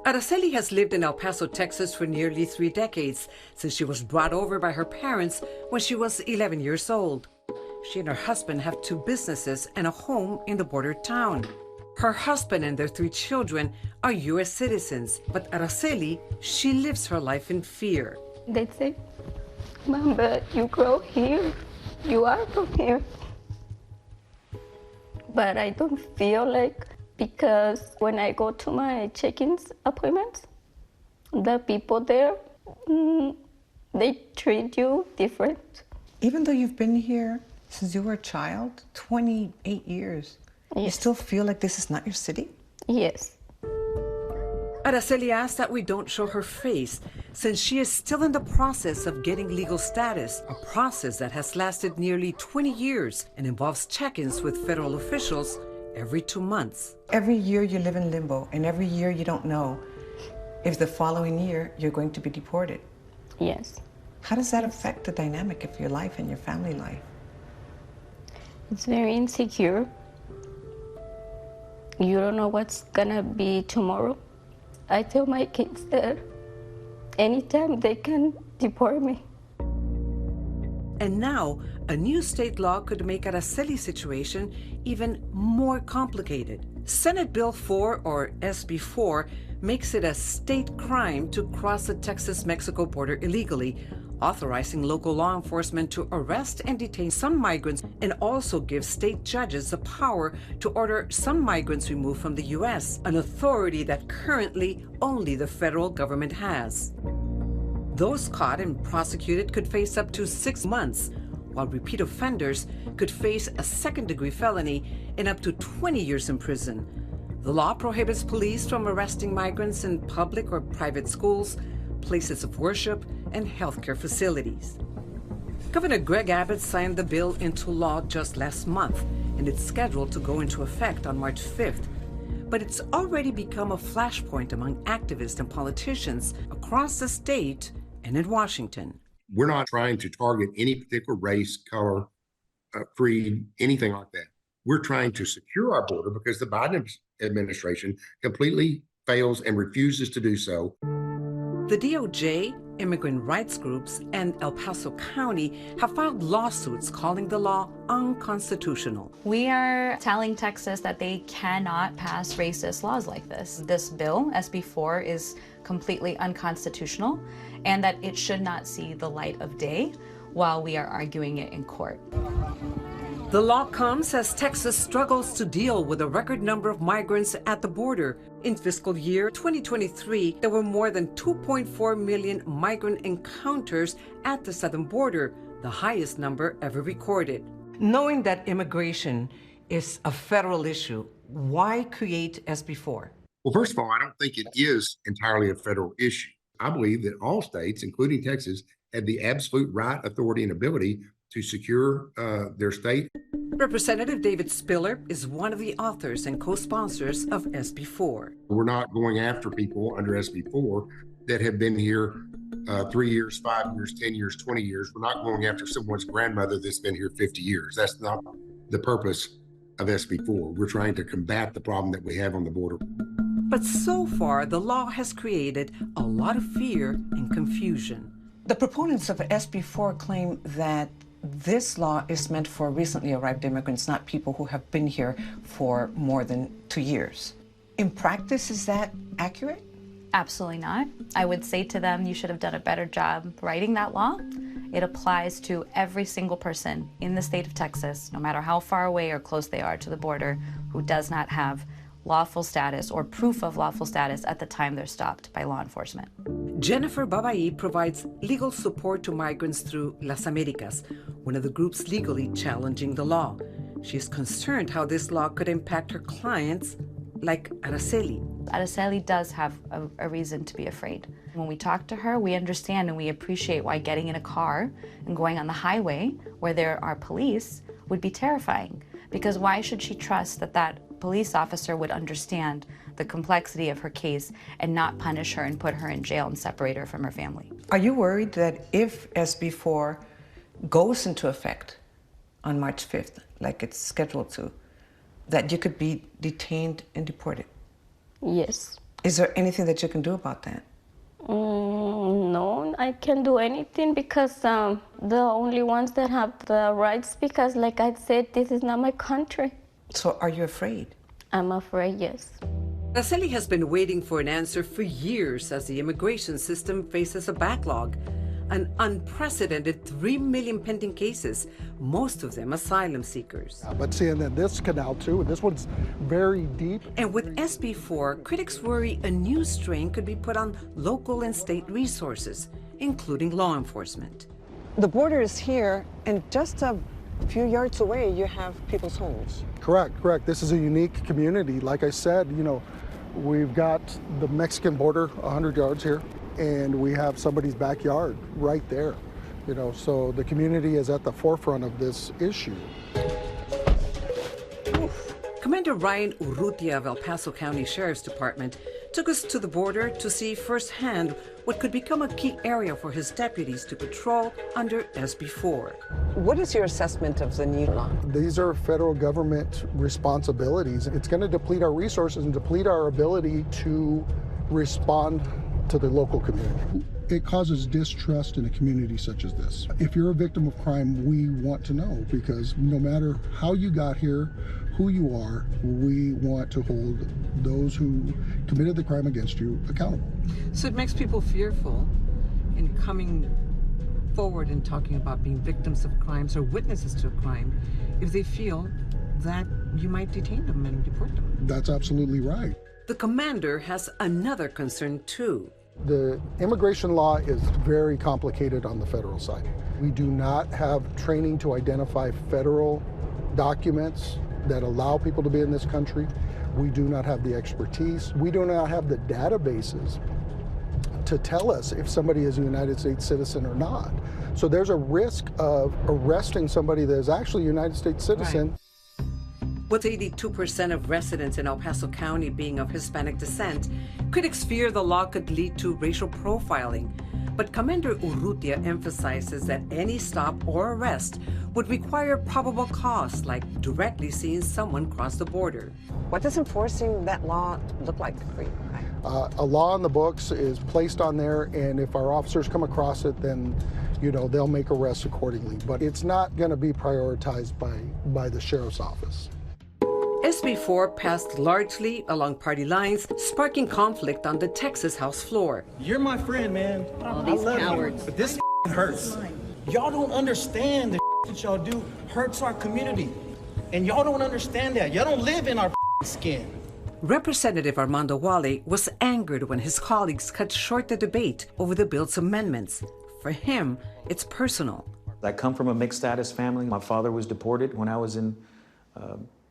Araceli has lived in El Paso, Texas for nearly 3 decades, since she was brought over by her parents when she was 11 years old. She and her husband have 2 businesses and a home in the border town. Her husband and their 3 children are U.S. citizens, but Araceli, she lives her life in fear. They say, Mom, but you grow here. You are from here. But I don't feel like, because when I go to my check-in appointments, the people there, they treat you different. Even though you've been here since you were a child, 28 years, Yes. you still feel like this is not your city? Yes. Araceli asks that we don't show her face, since she is still in the process of getting legal status, a process that has lasted nearly 20 years and involves check-ins with federal officials every 2 months. Every year you live in limbo, and every year you don't know if the following year you're going to be deported. Yes. How does that affect the dynamic of your life and your family life? It's very insecure. You don't know what's gonna be tomorrow. I tell my kids that anytime they can deport me. And now, a new state law could make Araceli's situation even more complicated. Senate Bill 4, or SB 4, makes it a state crime to cross the Texas-Mexico border illegally, authorizing local law enforcement to arrest and detain some migrants, and also gives state judges the power to order some migrants removed from the U.S., an authority that currently only the federal government has. Those caught and prosecuted could face up to 6 months, while repeat offenders could face a second-degree felony and up to 20 years in prison. The law prohibits police from arresting migrants in public or private schools, places of worship, and healthcare facilities. Governor Greg Abbott signed the bill into law just last month, and it's scheduled to go into effect on March 5th. But it's already become a flashpoint among activists and politicians across the state and in Washington. We're not trying to target any particular race, color, creed, anything like that. We're trying to secure our border because the Biden administration completely fails and refuses to do so. The DOJ, immigrant rights groups, and El Paso County have filed lawsuits calling the law unconstitutional. We are telling Texas that they cannot pass racist laws like this. This bill, SB 4, is completely unconstitutional, and that it should not see the light of day while we are arguing it in court. The law comes as Texas struggles to deal with a record number of migrants at the border. In fiscal year 2023, there were more than 2.4 million migrant encounters at the southern border, the highest number ever recorded. Knowing that immigration is a federal issue, why create SB 4? Well, first of all, I don't think it is entirely a federal issue. I believe that all states, including Texas, have the absolute right, authority, and ability to secure their state. Representative David Spiller is one of the authors and co-sponsors of SB 4. We're not going after people under SB 4 that have been here 3 years, 5 years, 10 years, 20 years. We're not going after someone's grandmother that's been here 50 years. That's not the purpose of SB 4. We're trying to combat the problem that we have on the border. But so far, the law has created a lot of fear and confusion. The proponents of SB 4 claim that this law is meant for recently arrived immigrants, not people who have been here for more than 2 years. In practice, is that accurate? Absolutely not. I would say to them, you should have done a better job writing that law. It applies to every single person in the state of Texas, no matter how far away or close they are to the border, who does not have lawful status or proof of lawful status at the time they're stopped by law enforcement. Jennifer Babai provides legal support to migrants through Las Americas, one of the groups legally challenging the law. She is concerned how this law could impact her clients, like Araceli. Araceli does have a reason to be afraid. When we talk to her, we understand and we appreciate why getting in a car and going on the highway where there are police would be terrifying. Because why should she trust that that police officer would understand the complexity of her case and not punish her and put her in jail and separate her from her family? Are you worried that if SB 4 goes into effect on March 5th, like it's scheduled to, that you could be detained and deported? Yes. Is there anything that you can do about that? No, I can't do anything because the only ones that have the rights, because like I said, this is not my country. So are you afraid? I'm afraid, yes. Araceli has been waiting for an answer for years as the immigration system faces a backlog. An unprecedented 3 million pending cases, most of them asylum seekers. But seeing that this canal too, and this one's very deep. And with SB4, critics worry a new strain could be put on local and state resources, including law enforcement. The border is here, and just a few yards away, you have people's homes. Correct. This is a unique community. Like I said, we've got the Mexican border 100 yards here, and we have somebody's backyard right there. So the community is at the forefront of this issue. Commander Ryan Urrutia of El Paso County Sheriff's Department took us to the border to see firsthand what could become a key area for his deputies to patrol under SB4. What is your assessment of the new law? These are federal government responsibilities. It's going to deplete our resources and deplete our ability to respond to the local community. It causes distrust in a community such as this. If you're a victim of crime, we want to know, because no matter how you got here, who you are, we want to hold those who committed the crime against you accountable. So it makes people fearful in coming forward and talking about being victims of crimes or witnesses to a crime if they feel that you might detain them and deport them. That's absolutely right. The commander has another concern too. The immigration law is very complicated on the federal side. We do not have training to identify federal documents that allow people to be in this country. We do not have the expertise. We do not have the databases to tell us if somebody is a United States citizen or not. So there's a risk of arresting somebody that is actually a United States citizen. Right. With 82% of residents in El Paso County being of Hispanic descent, critics fear the law could lead to racial profiling. But Commander Urrutia emphasizes that any stop or arrest would require probable cause, like directly seeing someone cross the border. What does enforcing that law look like for you? A law on the books is placed on there, and if our officers come across it, then they'll make arrests accordingly. But it's not going to be prioritized by the sheriff's office. SB4 passed largely along party lines, sparking conflict on the Texas House floor. You're my friend, man. All these cowards. But this hurts. Y'all don't understand the that y'all do hurts our community. And y'all don't understand that. Y'all don't live in our skin. Representative Armando Wale was angered when his colleagues cut short the debate over the bill's amendments. For him, it's personal. I come from a mixed status family. My father was deported when I was in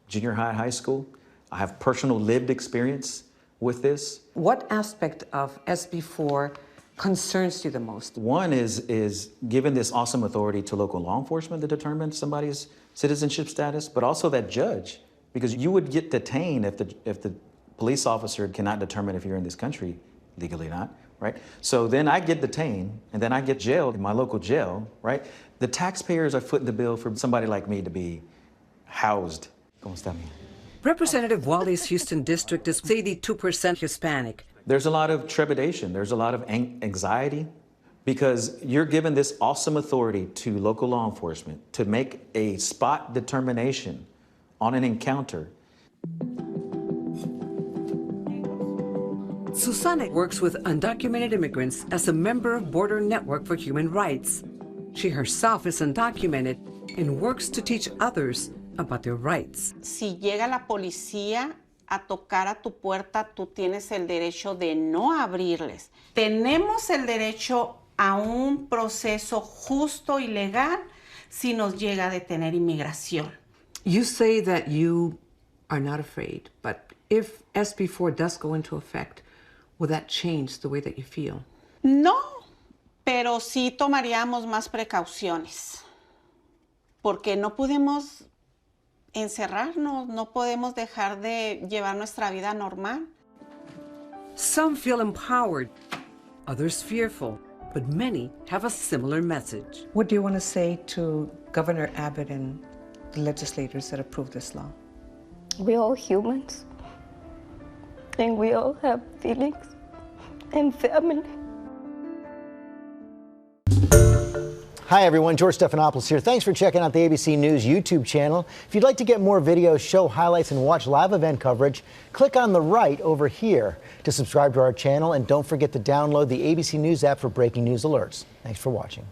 junior high school. I have personal lived experience with this. What aspect of SB4 concerns you the most? One is giving this awesome authority to local law enforcement to determine somebody's citizenship status, but also that judge, because you would get detained if the police officer cannot determine if you're in this country legally or not, right? So then I get detained, and then I get jailed in my local jail, right? The taxpayers are footing the bill for somebody like me to be housed. Representative Wale's Houston district is 82% Hispanic. There's a lot of trepidation. There's a lot of anxiety because you're given this awesome authority to local law enforcement to make a spot determination on an encounter. Susana works with undocumented immigrants as a member of Border Network for Human Rights. She herself is undocumented and works to teach others about their rights. Si llega la policía a tocar a tu puerta, tú tienes el derecho de no abrirles. Tenemos el derecho a un proceso justo y legal si nos llega a detener inmigración. You say that you are not afraid, but if SB4 does go into effect, will that change the way that you feel? No, pero sí tomaríamos más precauciones, porque no podemos encerrarnos, no podemos dejar de llevar nuestra vida normal. Some feel empowered, others fearful, but many have a similar message. What do you want to say to Governor Abbott and the legislators that approved this law? We're all humans. And we all have feelings and family. Hi everyone, George Stephanopoulos here. Thanks for checking out the ABC News YouTube channel. If you'd like to get more videos, show highlights, and watch live event coverage, click on the right over here to subscribe to our channel, and don't forget to download the ABC News app for breaking news alerts. Thanks for watching.